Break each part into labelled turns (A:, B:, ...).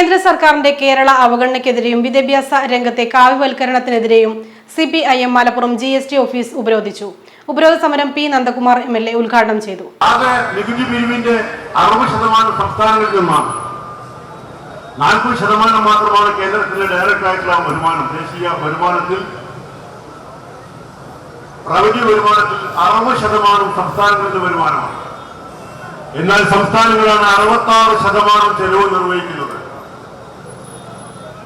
A: കേന്ദ്ര സർക്കാരിന്റെ കേരള അവഗണനയ്ക്കെതിരെയും വിദ്യാഭ്യാസ രംഗത്തെ കാവ്യവൽക്കരണത്തിനെതിരെയും CPIM മലപ്പുറം GST ഓഫീസ് ഉപരോധിച്ചു. ഉപരോധ സമരം P. നന്ദകുമാർ MLA ഉദ്ഘാടനം ചെയ്തു.
B: നികുതി പിരിവിന്റെ 60% സംസ്ഥാനങ്ങളിൽ നിന്നാണ്. 40% മാത്രമാണ് കേന്ദ്രത്തിന്റെ ഡയറക്റ്റ് ആയിട്ടുള്ള വരുമാനം. ദേശീയ വരുമാനത്തിൽ റവന്യൂ വരുമാനത്തിൽ 60% സംസ്ഥാനങ്ങളുടെ വരുമാനമാണ്. എന്നാൽ സംസ്ഥാനങ്ങളാണ് 66% ചെലവ് നിർവഹിക്കുന്നത്.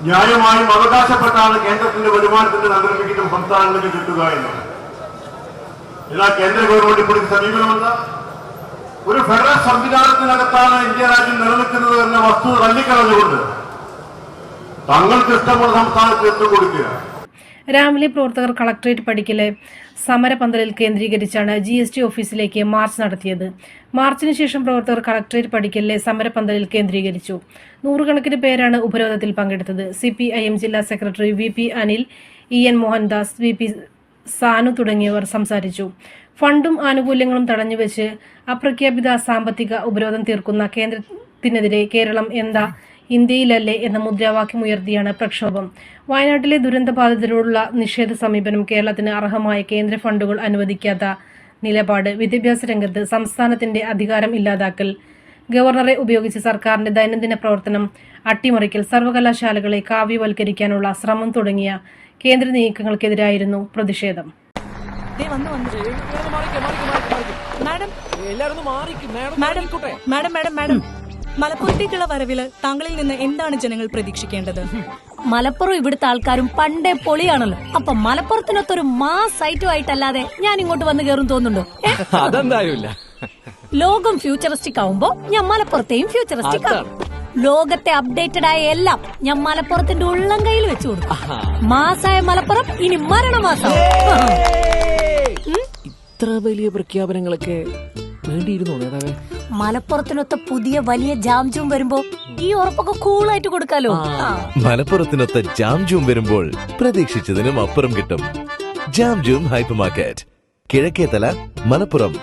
B: ന്യായമായും അവകാശപ്പെട്ടാണ് കേന്ദ്രത്തിന്റെ വരുമാനത്തിന്റെ നഗരവിഹിതം സംസ്ഥാനങ്ങൾക്ക് കിട്ടുക എന്നത്. എന്നാൽ കേന്ദ്ര ഗവൺമെന്റ് ഇപ്പോൾ സമീപനമെന്ന ഒരു ഫെഡറൽ സംവിധാനത്തിനകത്താണ് ഇന്ത്യ രാജ്യം നിലനിൽക്കുന്നത് എന്ന വസ്തുത തള്ളിക്കളഞ്ഞുകൊണ്ട് തങ്ങൾക്ക് ഇഷ്ടമുള്ള സംസ്ഥാനത്ത് എത്തിക്കൊടുക്കുക.
A: രാവിലെ പ്രവർത്തകർ കളക്ടറേറ്റ് പടിക്കലെ സമരപന്തലിൽ കേന്ദ്രീകരിച്ചാണ് GST ഓഫീസിലേക്ക് മാർച്ച് നടത്തിയത്. മാർച്ചിന് ശേഷം പ്രവർത്തകർ കളക്ടറേറ്റ് പടിക്കലിലെ സമരപന്തലിൽ കേന്ദ്രീകരിച്ചു. നൂറുകണക്കിന് പേരാണ് ഉപരോധത്തിൽ പങ്കെടുത്തത്. CPIM ജില്ലാ secretary VP Anil, EN Mohandas, VP Sanu തുടങ്ങിയവർ സംസാരിച്ചു. ഫണ്ടും ആനുകൂല്യങ്ങളും തടഞ്ഞുവെച്ച് അപ്രഖ്യാപിത സാമ്പത്തിക ഉപരോധം തീർക്കുന്ന കേന്ദ്രത്തിനെതിരെ കേരളം എന്താ ഇന്ത്യയിലല്ലേ എന്ന മുദ്രാവാക്യം ഉയർത്തിയാണ് പ്രക്ഷോഭം. വയനാട്ടിലെ ദുരന്തബാധിതരോടുള്ള നിഷേധ സമീപനം, കേരളത്തിന് അർഹമായ കേന്ദ്ര ഫണ്ടുകൾ അനുവദിക്കാത്ത നിലപാട്, വിദ്യാഭ്യാസ രംഗത്ത് സംസ്ഥാനത്തിന്റെ അധികാരം ഇല്ലാതാക്കൽ, ഗവർണറെ ഉപയോഗിച്ച് സർക്കാരിന്റെ ദൈനംദിന പ്രവർത്തനം അട്ടിമറിക്കൽ, സർവകലാശാലകളെ കാവ്യവൽക്കരിക്കാനുള്ള ശ്രമം തുടങ്ങിയ കേന്ദ്ര നീക്കങ്ങൾക്കെതിരായിരുന്നു പ്രതിഷേധം.
C: മലപ്പുറത്തേക്കുള്ള വരവില് താങ്കളിൽ നിന്ന് എന്താണ് ജനങ്ങൾ പ്രതീക്ഷിക്കേണ്ടത്? മലപ്പുറം ഇവിടുത്തെ ആൾക്കാരും പണ്ടേ പൊളിയാണല്ലോ. അപ്പൊ മലപ്പുറത്തിനൊത്തൊരു മാസ് ഐറ്റം ആയിട്ടല്ലാതെ ഞാൻ ഇങ്ങോട്ട് വന്ന് കയറും തോന്നുന്നുണ്ടോ?
D: അതെന്തായാലും
C: ലോകം ഫ്യൂച്ചറിസ്റ്റിക് ആവുമ്പോ ഞാൻ മലപ്പുറത്തെയും ഫ്യൂച്ചറിസ്റ്റിക് ആവും. ലോകത്തെ അപ്ഡേറ്റഡ് ആയ എല്ലാം ഞാൻ മലപ്പുറത്തിന്റെ ഉള്ളം കയ്യിൽ വെച്ചു കൊടുക്കും. മാസായ മലപ്പുറം ഇനി മരണമാസം.
D: ഇത്ര വലിയ പ്രഖ്യാപനങ്ങളൊക്കെ വേണ്ടിയിരുന്നോ നേതാവേ?
C: മലപ്പുറത്തിനൊത്ത പുതിയ വലിയ ജാംജൂം വരുമ്പോ ഈ ഉറപ്പൊക്കെ കൂളായിട്ട് കൊടുക്കാലോ.
E: മലപ്പുറത്തിനൊത്ത ജാംജൂം വരുമ്പോൾ പ്രതീക്ഷിച്ചതിനും അപ്പുറം കിട്ടും. Jamjoom hyper market, Kizhakkethala, Malappuram.